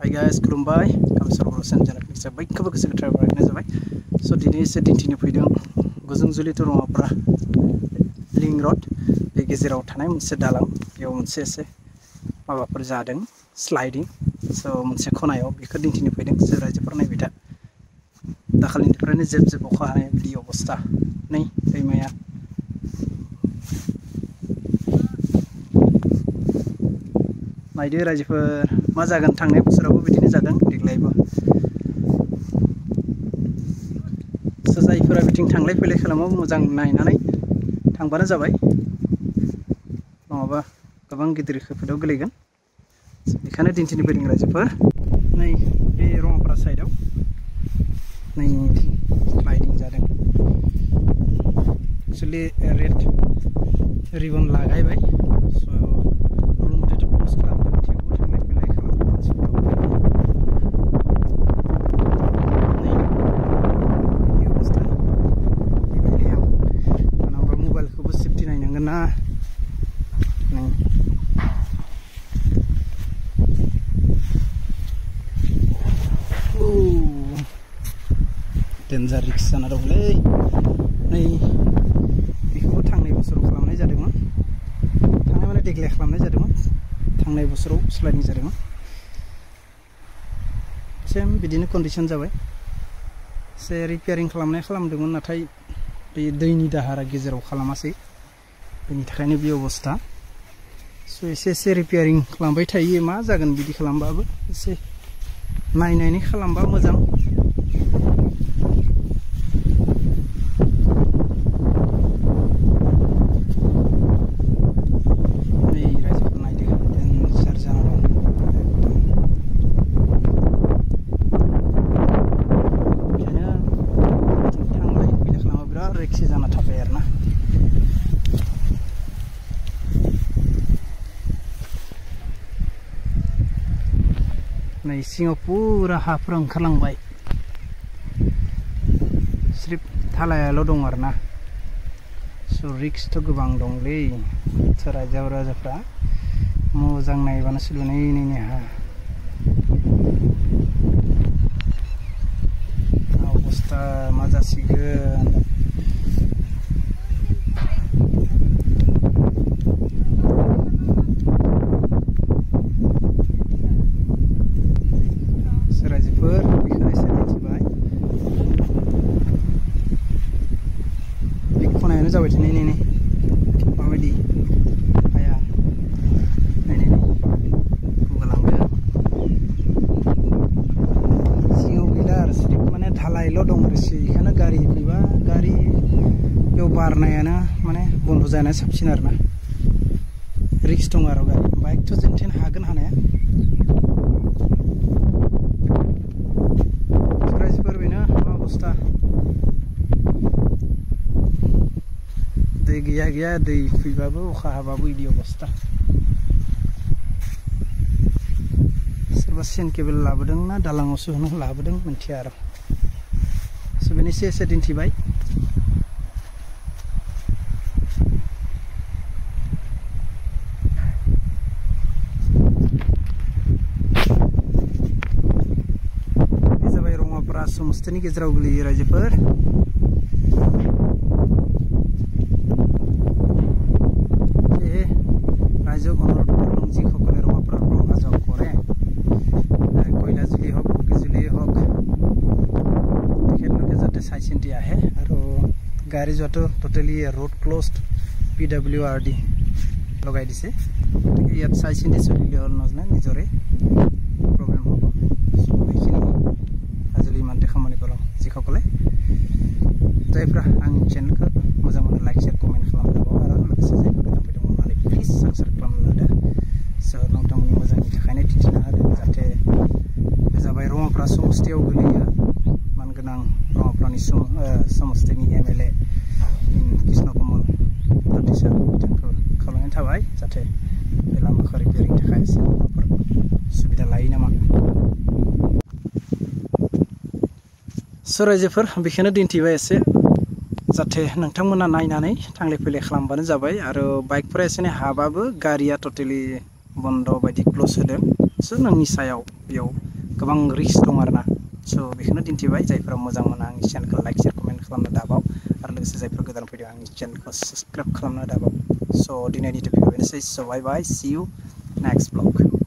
Hi guys, खुलुमबाय कामसर बर'सेन जानाय बयखौबो गोसो गोथारै बरायनाय जाबाय। स' दिनै एसे दिन्थिनो फैदों गोजोंजुलि टु रङापारा लिंक रड बे गेजेराव थानाय मोनसे दालां बेयाव मोनसे एसे माबाफोर जादों स्लाइडिं। स' मोनसे खनायाव बेखौ दिन्थिनो फैदों जों रायजोफोर नायबाय था। दाखालिनिफ्रायनो जेब जेब अखा हानाय बिदि अबस्था नै दैमाया नायदो रायजोफोर मा जागोन थांनाय बोसोरावबो बिदिनो जादों देग्लायबो। जायफोरा बिथिं थांलाय फैलाय खालामो मोजां नायनानै थांबानो जाबाय, नङाबा गोबां गिदिर खैफोदाव गोलैगोन। बेखायनो दिन्थिनो फैदों रायजोफोर। नै बे रङापारा साइडआव नै स्लाइडिं जादों। एक्चुअली रेड रिबन लागायबाय। स' रुल मथेथ' क्ल'ज खालामदों, थेवबो थांलाय फैलाय खालामदों मानसिफोरा। बिदि अबस्था बेबायदि आं मानोबा मबाइलखौबो सेफटि नायनांगोन ना। नै डेन्जार रिक्स जाना दंलै। नै बेखौबो थांनाय बोसोराव खालामनाय जादोंमोन, थांनाय माने देग्लाय खालामनाय जादोंमोन, थांनाय बोसोराव स्लाइडिं जादोंमोन। सेम बिदिनो कन्डिसन जाबाय। एसे रिपेयारिं खालामदोंमोन, नाथाय बे दैनि दाहारा गेजेराव खालामासै, बेनि थाखायनो बे अबस्था। स' एसे रिपेयारिं खालामबाय थायो, मा जागोन बिदि खालामबाबो एसे नायनानै खालामबा मोजां। रिक्सि जाना थाबाय आरोना। नै सिङाव पुरा हाफोरा ओंखारलांबाय, सिर्फ थालायाल' दं आरोना। स' रिक्सथ' गोबां दंलै। राजाफ्रा मोजां नायबानो सोलिनाय नैनि हा अबस्था मा जासिगोन। रायजोफोर बेखौनो एसे दिन्थिबाय। बे खनायानो जाबाय नै माबायदि हाया नै गुगालांदों। सिङाव गैला आरो सिर्फ माने धालायल' दं आरो बेखायनो गारि फैबा गारि बेयाव बारनायानो माने बन्द' जानाया साबसिन आरोना। रिक्स दं आरो गारि बाइकथ' जेनथेन हागोन हानाया। अबस्था दै गैया दै फैबाबो अखा हाबाबो बिदि अबस्था। सोरबा सेन केबोल लाबोदों ना दालाङावसो होनो लाबोदों मिथिया आरो। स' बेनिसो एसे दिन्थिबाय। समस्तनि गेजेराव गोलैयो रायजोफोर। रायजो अनुरोध करलुं जिসকলে ৰঙাপাৰাৰ পৰা অহা যোৱা কৰে, কৈলাজুলি হওক বগীজুলি হওক, তেখেতলোকে যাতে চাই চিন্তি আহে। আৰু গাড়ী যোৱাটো টোটেলি ৰোড ক্ল'জড, PWRD লগাই দিছে। গতিকে ইয়াত চাই চিন্তি চলিলে হ'ল, নজনা নিজৰে প্ৰব্লেম হ'ব। এইখিনি আজিলৈ ইমানতে সামৰণি কৰিম। যিসকলে जायफ्रा आंनि चेनेलखौ मोजां मोनो लाइक शेयार कमेन्ट खालामनांगौ आरो लोगोसे जायफोर गोदान फैदों अननानै प्लिज साबस्क्राइब खालामना लादो। स' नोंथांमोननि मोजांनि थाखायनो दिन्थिनो हादों, जाहाथे बे जाबाय रङापारा समस्थियाव गोलैयो। मानगोनां रङापारानि समस्थिनि MLA कृष्ण कमल दान्दिसा बिथांखौ खावलायनाय थाबाय, जाहाथे बे लामाखौ रिपेयारिंनि थाखाय एसे माबाफोर सुबिदा लायो नामा। स' रायजोफोर बेखौनो दिन्थिबाय एसे, जाहाथे नोंथांमोना नायनानै थांलाय फैलाय खालामबानो जाबाय। आरो बाइकफोरा एसे हाबाबो गारिया टटेलि बन्द' बायदि क्ल'ज होदों। स' नोंनि सायाव बेयाव गोबां रिस्क दं आरोना स' बेखौनो दिन्थिबाय जायफोरा मोजां मोनो आंनि चेनेलखौ लाइक शेयार कमेन्ट खालामनो दाबाव आरो लोगोसे जायफोर गोदान फैदों आंनि चेनेलखौ साबस्क्राइब खालामनो दाबाव स' दिनैनि टपिकआ बेनोसै स' बाय बाय सि इउ नेक्स्ट ब्लग